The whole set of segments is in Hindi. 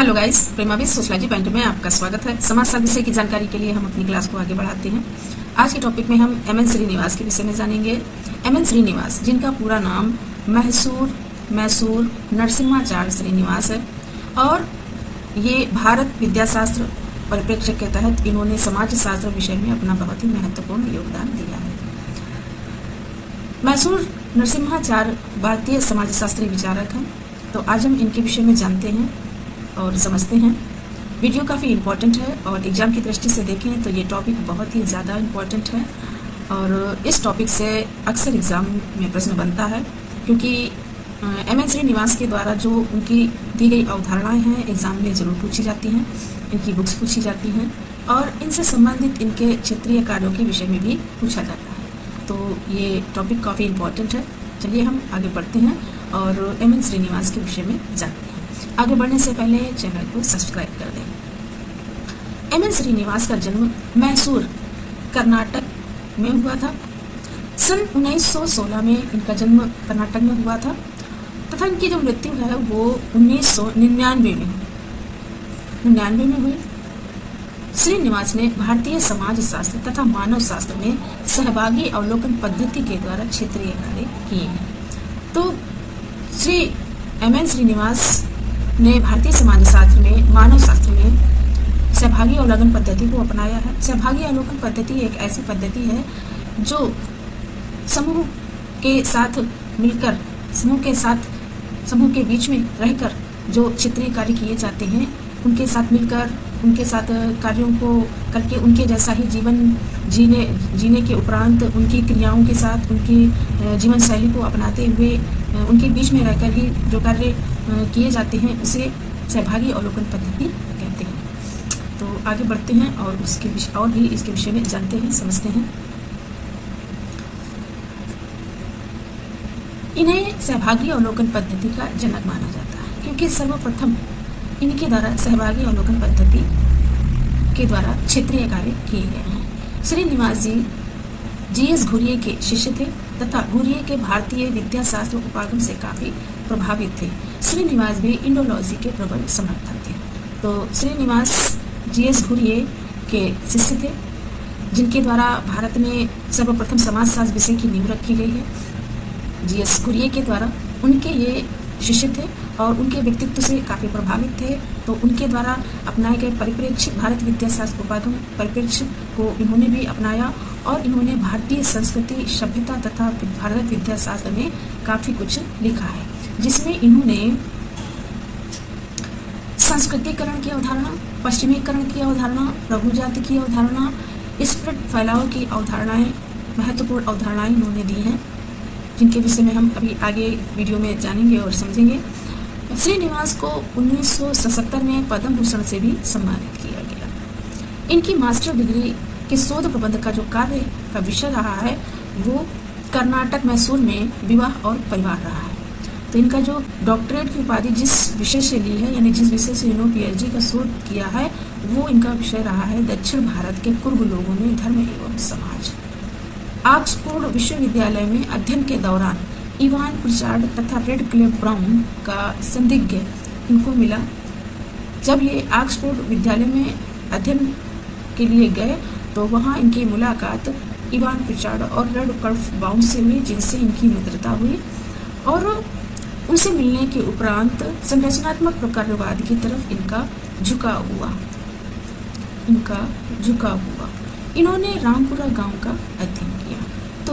हेलो गाइस, प्रेमावीर सोशलॉजी पॉइंट में आपका स्वागत है। समाजशास्त्र विषय की जानकारी के लिए हम अपनी क्लास को आगे बढ़ाते हैं। आज के टॉपिक में हम एम.एन. श्रीनिवास के विषय में जानेंगे। एम.एन. श्रीनिवास, जिनका पूरा नाम मैसूर नरसिम्हाचार्य श्रीनिवास है, और ये भारत विद्याशास्त्र परिप्रेक्ष्य के तहत इन्होंने समाजशास्त्र विषय में अपना बहुत ही महत्वपूर्ण योगदान दिया है। मैसूर नरसिम्हाचार्य भारतीय समाजशास्त्री विचारक हैं। तो आज हम इनके विषय में जानते हैं और समझते हैं। वीडियो काफ़ी इम्पोर्टेंट है और एग्ज़ाम की दृष्टि से देखें तो ये टॉपिक बहुत ही ज़्यादा इम्पोर्टेंट है, और इस टॉपिक से अक्सर एग्ज़ाम में प्रश्न बनता है, क्योंकि एम.एन. श्रीनिवास के द्वारा जो उनकी दी गई अवधारणाएं हैं एग्ज़ाम में ज़रूर पूछी जाती हैं, इनकी बुक्स पूछी जाती हैं, और इनसे संबंधित इनके क्षेत्रीय कार्यों के विषय में भी पूछा जाता है। तो ये टॉपिक काफ़ी इम्पोर्टेंट है। चलिए हम आगे बढ़ते हैं और एम.एन. श्रीनिवास के विषय में जानते हैं। आगे बढ़ने से पहले चैनल को सब्सक्राइब कर दें। एम.एन. श्रीनिवास का जन्म मैसूर कर्नाटक में हुआ था। सन 1916 में इनका जन्म कर्नाटक में हुआ था, तथा इनकी जो मृत्यु है वो 1999 में हुई। श्रीनिवास ने भारतीय समाजशास्त्र तथा मानव शास्त्र में सहभागी अवलोकन पद्धति के द्वारा क्षेत्रीय कार्य किए हैं। तो श्री एम.एन. श्रीनिवास ने भारतीय समाजशास्त्र में, मानव शास्त्र में सहभागी अवलोकन पद्धति को अपनाया है। सहभागी अवलोकन पद्धति एक ऐसी पद्धति है जो समूह के साथ मिलकर, समूह के बीच में रहकर जो क्षेत्रीय कार्य किए जाते हैं, उनके साथ मिलकर, उनके साथ कार्यों को करके उनके जैसा ही जीवन जीने के उपरांत उनकी क्रियाओं के साथ, उनकी जीवन शैली को अपनाते हुए उनके बीच में रहकर ही जो कार्य किए जाते हैं उसे सहभागी अवलोकन पद्धति कहते हैं। तो आगे बढ़ते हैं और भी इसके विषय में जानते हैं, समझते हैं। इन्हें सहभागी अवलोकन पद्धति का जनक माना जाता है, क्योंकि सर्वप्रथम इनके द्वारा सहभागी अवलोकन पद्धति के द्वारा क्षेत्रीय कार्य किए गए हैं। श्रीनिवास जी जी.एस. घुरिये के शिष्य थे तथा घुरिये के भारतीय विद्याशास्त्र उपागम से काफ़ी प्रभावित थे। श्रीनिवास भी इंडोलॉजी के प्रबल समर्थक थे। तो श्रीनिवास जी.एस. घुरिये के शिष्य थे, जिनके द्वारा भारत में सर्वप्रथम समाजशास्त्र विषय की नींव रखी गई है। जी.एस. घुरिये के द्वारा उनके ये शिष्य थे और उनके व्यक्तित्व से काफ़ी प्रभावित थे। तो उनके द्वारा अपनाए गए परिप्रेक्ष्य, भारत विद्याशास्त्र उपागम परिप्रेक्ष्य को इन्होंने भी अपनाया, और इन्होंने भारतीय संस्कृति, सभ्यता तथा भारत विद्याशास्त्र में काफ़ी कुछ लिखा है, जिसमें इन्होंने संस्कृतिकरण की अवधारणा, पश्चिमीकरण की अवधारणा, प्रभु जाति की अवधारणा, स्प्रेड फैलाव की अवधारणाएं, महत्वपूर्ण अवधारणाएं इन्होंने दी हैं, जिनके विषय में हम अभी आगे वीडियो में जानेंगे और समझेंगे। श्रीनिवास को 1977 में पद्म भूषण से भी सम्मानित किया गया। इनकी मास्टर डिग्री के शोध प्रबंध का जो कार्य का विषय रहा है वो कर्नाटक मैसूर में विवाह और परिवार रहा है। तो इनका जो डॉक्टरेट की उपाधि जिस विषय से ली है, यानी जिस विषय से इन्होंने पीएचडी का शोध किया है, वो इनका विषय रहा है दक्षिण भारत के कुर्ग लोगों में धर्म एवं समाज। ऑक्सफोर्ड विश्वविद्यालय में अध्ययन के दौरान इवान प्रिचार्ड तथा रेडक्लिफ ब्राउन का संदिग्ध इनको मिला। जब ये ऑक्सफोर्ड विद्यालय में अध्ययन के लिए गए तो वहाँ इनकी मुलाकात इवान प्रिचार्ड और रेडक्लिफ ब्राउन से हुई, जिनसे इनकी मित्रता हुई, और उनसे मिलने के उपरांत संरचनात्मक प्रकारवाद की तरफ इनका झुकाव हुआ। इन्होंने रामपुरा गांव का अध्ययन किया। तो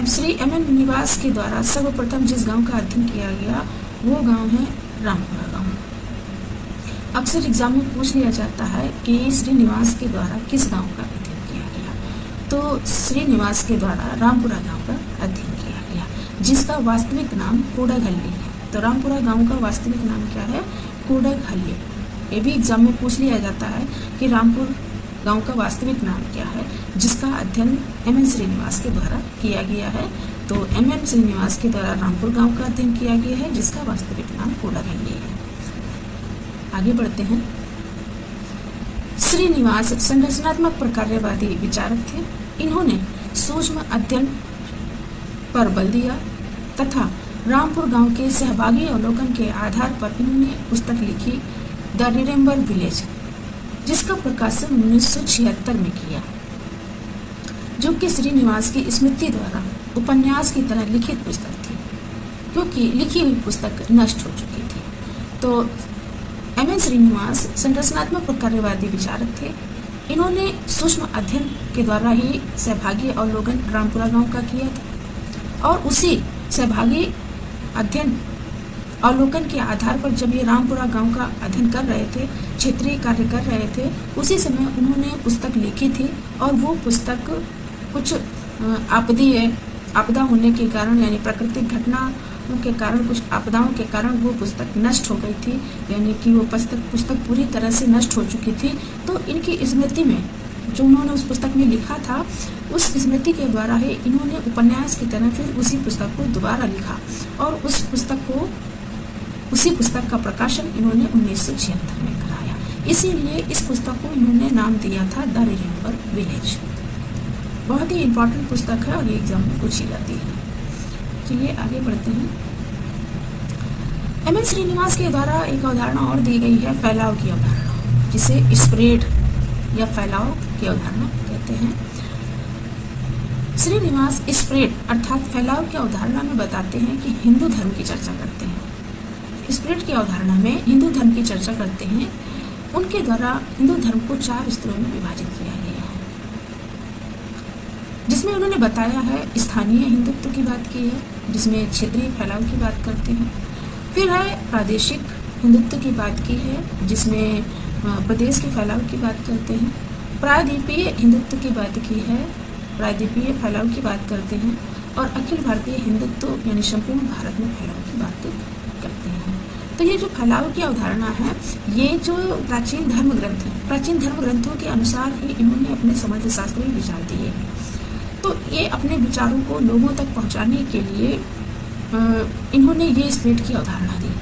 श्री एम.एन. श्रीनिवास के द्वारा सर्वप्रथम जिस गांव का अध्ययन किया गया वो गांव है रामपुरा गांव। अक्सर एग्जाम में पूछ लिया जाता है कि श्रीनिवास के द्वारा किस गांव का अध्ययन किया गया। तो श्रीनिवास के द्वारा रामपुरा गांव का अध्ययन किया गया, जिसका वास्तविक नाम कोडगहल्ली है। तो रामपुरा गांव का वास्तविक नाम क्या है? कोडगहल्ली। ये भी एग्जाम में पूछ लिया जाता है कि रामपुर गांव का वास्तविक नाम क्या है, जिसका अध्ययन एम.एन. श्रीनिवास के द्वारा किया गया है। तो एम.एन. श्रीनिवास के द्वारा रामपुर गांव का अध्ययन किया गया है, जिसका वास्तविक नाम कोडगहल्ली है। आगे बढ़ते हैं। श्रीनिवास संरचनात्मक प्रकारवादी विचारक थे। इन्होंने सूक्ष्म अध्ययन पर बल दिया तथा रामपुर गांव के सहभागी अवलोकन के आधार पर इन्होंने पुस्तक लिखी द रिमेंबर विलेज, जिसका प्रकाशन 1976 में किया, जो कि श्रीनिवास की स्मृति द्वारा उपन्यास की तरह लिखित पुस्तक थी, क्योंकि लिखी हुई पुस्तक नष्ट हो चुकी थी। तो एम.एन. श्रीनिवास संरचनात्मक प्रकार्यवादी विचारक थे। इन्होंने सूक्ष्म अध्ययन के द्वारा ही सहभागी अवलोकन रामपुरा गांव का किया था, और उसी सहभागी अध्ययन अवलोकन के आधार पर जब ये रामपुरा गांव का अध्ययन कर रहे थे, क्षेत्रीय कार्य कर रहे थे, उसी समय उन्होंने पुस्तक लिखी थी। और वो पुस्तक कुछ आपदा होने के कारण, यानी प्राकृतिक घटना के कारण, कुछ आपदाओं के कारण वो पुस्तक नष्ट हो गई थी, यानी कि वो पुस्तक पूरी तरह से नष्ट हो चुकी थी। तो इनकी स्मृति में जो उन्होंने उस पुस्तक में लिखा था, उस स्मृति के द्वारा ही इन्होंने उपन्यास की तरह फिर उसी पुस्तक को दोबारा लिखा, और उसी पुस्तक का प्रकाशन इन्होंने 1976 में कराया। इसीलिए इस पुस्तक को इन्होंने नाम दिया था द रिमेंबर विलेज। बहुत ही इम्पोर्टेंट पुस्तक है और ये एग्जाम में पूछी जाती है। चलिए आगे बढ़ते हैं। एम.एन. श्रीनिवास के द्वारा एक अवधारणा और दी गई है, फैलाव की अवधारणा, जिसे स्प्रेड या फैलाव की अवधारणा कहते हैं। श्रीनिवास स्प्रेड अर्थात फैलाव की अवधारणा में बताते हैं कि हिंदू धर्म की चर्चा करते हैं। स्प्रेड की अवधारणा में हिंदू धर्म की चर्चा करते हैं। उनके द्वारा हिंदू धर्म को 4 स्तरों में विभाजित किया गया है, जिसमें उन्होंने बताया है स्थानीय हिंदुत्व की बात की है, जिसमें क्षेत्रीय फैलाव की बात करते हैं। फिर है प्रादेशिक हिंदुत्व की बात की है, जिसमें प्रदेश के फैलाव की बात करते हैं। प्रायद्वीपीय हिंदुत्व की बात की है, प्रायद्वीपीय फैलाव की बात करते हैं। और अखिल भारतीय हिंदुत्व यानी संपूर्ण भारत में फैलाव की बात करते हैं। तो ये जो फैलाव की अवधारणा है, ये जो प्राचीन धर्म ग्रंथ है, प्राचीन धर्म ग्रंथों के अनुसार ही इन्होंने अपने समाजशास्त्री विचार दिए हैं। तो ये अपने विचारों को लोगों तक पहुंचाने के लिए इन्होंने ये स्प्रेड की अवधारणा दी।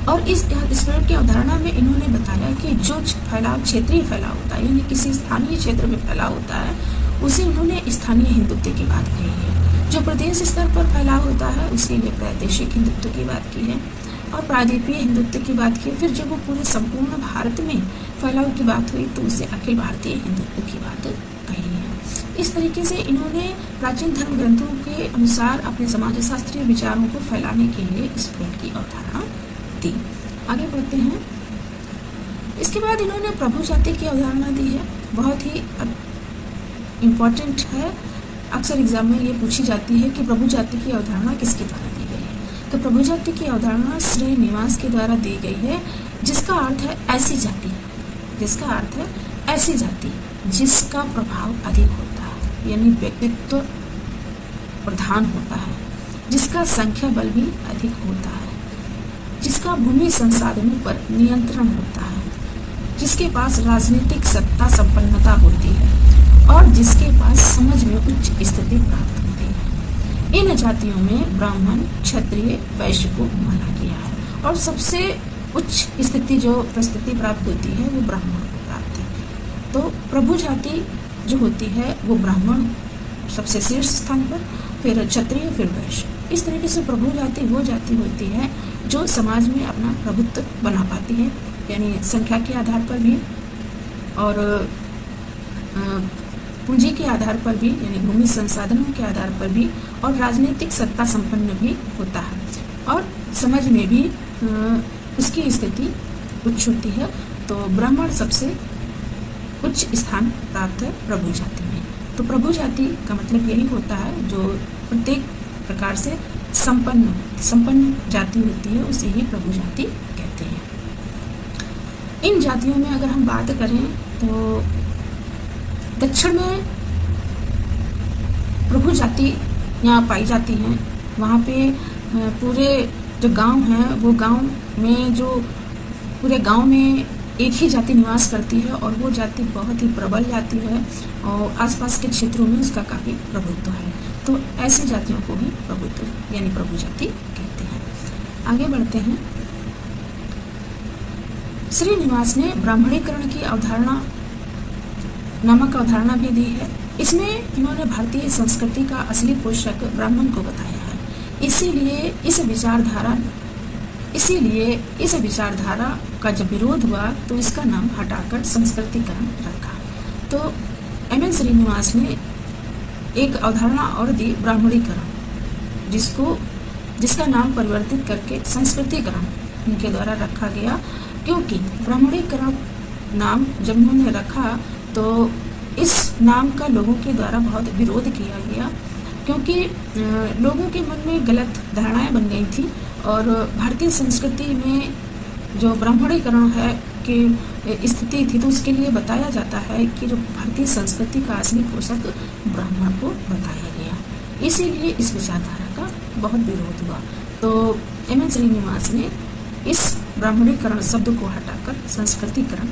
और इस स्प्रेड की अवधारणा में इन्होंने बताया कि जो फैलाव क्षेत्रीय फैलाव होता है, यानी किसी स्थानीय क्षेत्र में फैलाव होता है, उसे उन्होंने स्थानीय हिंदुत्व की बात कही है। जो प्रदेश स्तर पर फैलाव होता है, उसके लिए प्रादेशिक हिंदुत्व की बात की है, और प्रायद्वीपीय हिंदुत्व की बात की। फिर जब वो पूरे संपूर्ण भारत में फैलाव की बात हुई, तो उसे अखिल भारतीय हिंदुत्व की बात कही है। इस तरीके से इन्होंने प्राचीन धर्म ग्रंथों के अनुसार अपने समाजशास्त्रीय विचारों को फैलाने के लिए स्प्रेड की अवधारणा दी। आगे बढ़ते हैं। इसके बाद इन्होंने प्रभु जाति की अवधारणा दी है, बहुत ही इम्पोर्टेंट है। अक्सर एग्जाम में ये पूछी जाती है कि प्रभु जाति की अवधारणा किसके द्वारा दी गई है। तो प्रभु जाति की अवधारणा श्रीनिवास के द्वारा दी गई है, जिसका अर्थ है ऐसी जाति, जिसका अर्थ है ऐसी जाति जिसका प्रभाव अधिक होता है, यानी व्यक्तित्व प्रधान होता है, जिसका संख्या बल भी अधिक होता है, जिसका भूमि संसाधनों पर नियंत्रण होता है, जिसके पास राजनीतिक सत्ता संपन्नता होती है, और जिसके पास समझ में उच्च स्थिति प्राप्त होती है। इन जातियों में ब्राह्मण, क्षत्रिय, वैश्य को माना गया है, और सबसे उच्च स्थिति जो प्रस्थिति प्राप्त होती है वो ब्राह्मण को प्राप्त है। तो प्रभु जाति जो होती है वो ब्राह्मण सबसे शीर्ष स्थान पर, फिर क्षत्रिय, फिर वैश्य। इस तरीके से प्रभु जाति वो जाति होती है जो समाज में अपना प्रभुत्व बना पाती है, यानी संख्या के आधार पर भी और पूंजी के आधार पर भी, यानी भूमि संसाधनों के आधार पर भी, और राजनीतिक सत्ता संपन्न भी होता है, और समझ में भी उसकी स्थिति उच्च होती है। तो ब्राह्मण सबसे उच्च स्थान प्राप्त है प्रभु जाति में। तो प्रभु जाति का मतलब यही होता है जो प्रत्येक प्रकार से संपन्न जाति होती है, उसे ही प्रभु जाति कहते हैं। इन जातियों में अगर हम बात करें तो दक्षिण में प्रभु जाति यहाँ पाई जाती हैं। वहाँ पे पूरे जो गांव हैं, वो गांव में जो पूरे गांव में एक ही जाति निवास करती है, और वो जाति बहुत ही प्रबल जाति है, और आसपास के क्षेत्रों में उसका काफ़ी प्रभुत्व है। तो ऐसी जातियों को ही प्रभुत्व यानी प्रभु जाति कहते हैं। आगे बढ़ते हैं। श्रीनिवास ने ब्राह्मणीकरण की अवधारणा नामक अवधारणा भी दी है। इसमें इन्होंने भारतीय संस्कृति का असली पोषक ब्राह्मण को बताया है। इसीलिए इसीलिए इस विचारधारा का जब विरोध हुआ तो इसका नाम हटाकर संस्कृतिकरण रखा। तो एम.एन. श्रीनिवास ने एक अवधारणा और दी, ब्राह्मणीकरण, जिसका नाम परिवर्तित करके संस्कृतिकरण इनके द्वारा रखा गया। क्योंकि ब्राह्मणीकरण नाम जब इन्होंने रखा तो इस नाम का लोगों के द्वारा बहुत विरोध किया गया, क्योंकि लोगों के मन में गलत धारणाएं बन गई थी। और भारतीय संस्कृति में जो ब्राह्मणीकरण है की स्थिति थी, तो उसके लिए बताया जाता है कि जो भारतीय संस्कृति का असली पोषक ब्राह्मण को बताया गया। इसीलिए इस विचारधारा का बहुत विरोध हुआ। तो एम.एन. श्रीनिवास ने इस ब्राह्मणीकरण शब्द को हटाकर संस्कृतिकरण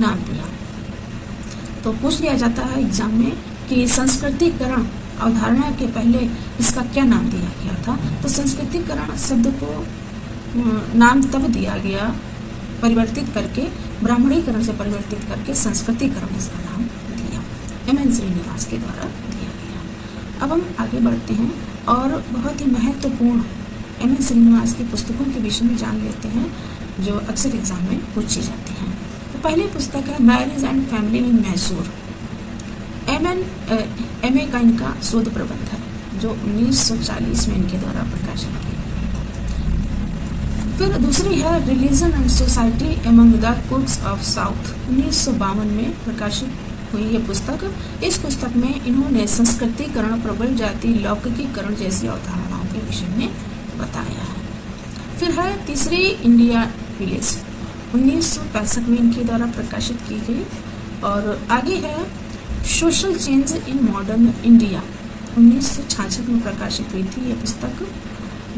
नाम दिया। तो पूछ लिया जाता है एग्जाम में कि संस्कृतिकरण अवधारणा के पहले इसका क्या नाम दिया गया था। तो संस्कृतिकरण शब्द को नाम तब दिया गया परिवर्तित करके, ब्राह्मणीकरण से परिवर्तित करके संस्कृतिकरण इसका नाम दिया, एम.एन. श्रीनिवास के द्वारा दिया गया। अब हम आगे बढ़ते हैं और बहुत ही महत्वपूर्ण एम.एन. श्रीनिवास की पुस्तकों के विषय में जान लेते हैं, जो अक्सर एग्जाम में पूछी जाती हैं। तो पहली पुस्तक है marriage and family in Mysore. MA. का इनका शोध प्रबंध है, जो 1940 में इनके द्वारा प्रकाशित किया गया था। फिर दूसरी है religion and society among the कुक्स of south, 1952 में प्रकाशित हुई ये पुस्तक। इस पुस्तक में इन्होंने संस्कृतिकरण, प्रबल जाति, लौकिकीकरण जैसी अवधारणाओं के विषय में बताया है। फिर है तीसरी इंडिया विलेज, 1965 में इनके द्वारा प्रकाशित की गई। और आगे है social change in modern India, 1966 में प्रकाशित हुई थी ये पुस्तक,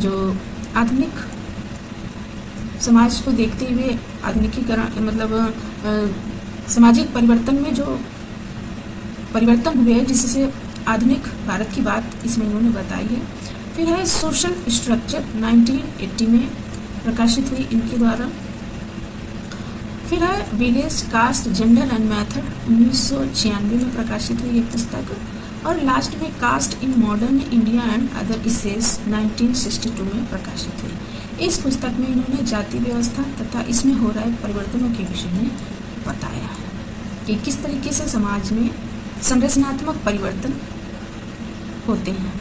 जो आधुनिक समाज को देखते हुए आधुनिकीकरण मतलब सामाजिक परिवर्तन में जो परिवर्तन हुए जिससे आधुनिक भारत की बात इसमें इन्होंने बताई है। फिर है सोशल स्ट्रक्चर, 1980 में प्रकाशित हुई इनके द्वारा। फिर है village, caste, gender and method, 1996 में प्रकाशित हुई एक पुस्तक। और लास्ट में caste in modern India and other issues, 1962 में प्रकाशित हुई। इस पुस्तक में इन्होंने जाति व्यवस्था तथा इसमें हो रहे परिवर्तनों के विषय में बताया है कि किस तरीके से समाज में संरचनात्मक परिवर्तन होते हैं।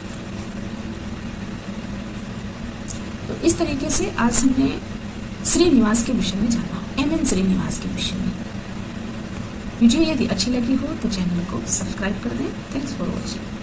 तो इस तरीके से आज हमने श्रीनिवास के विषय में जाना, एम.एन. श्रीनिवास के विषय में। वीडियो यदि अच्छी लगी हो तो चैनल को सब्सक्राइब कर दें। Thanks for watching.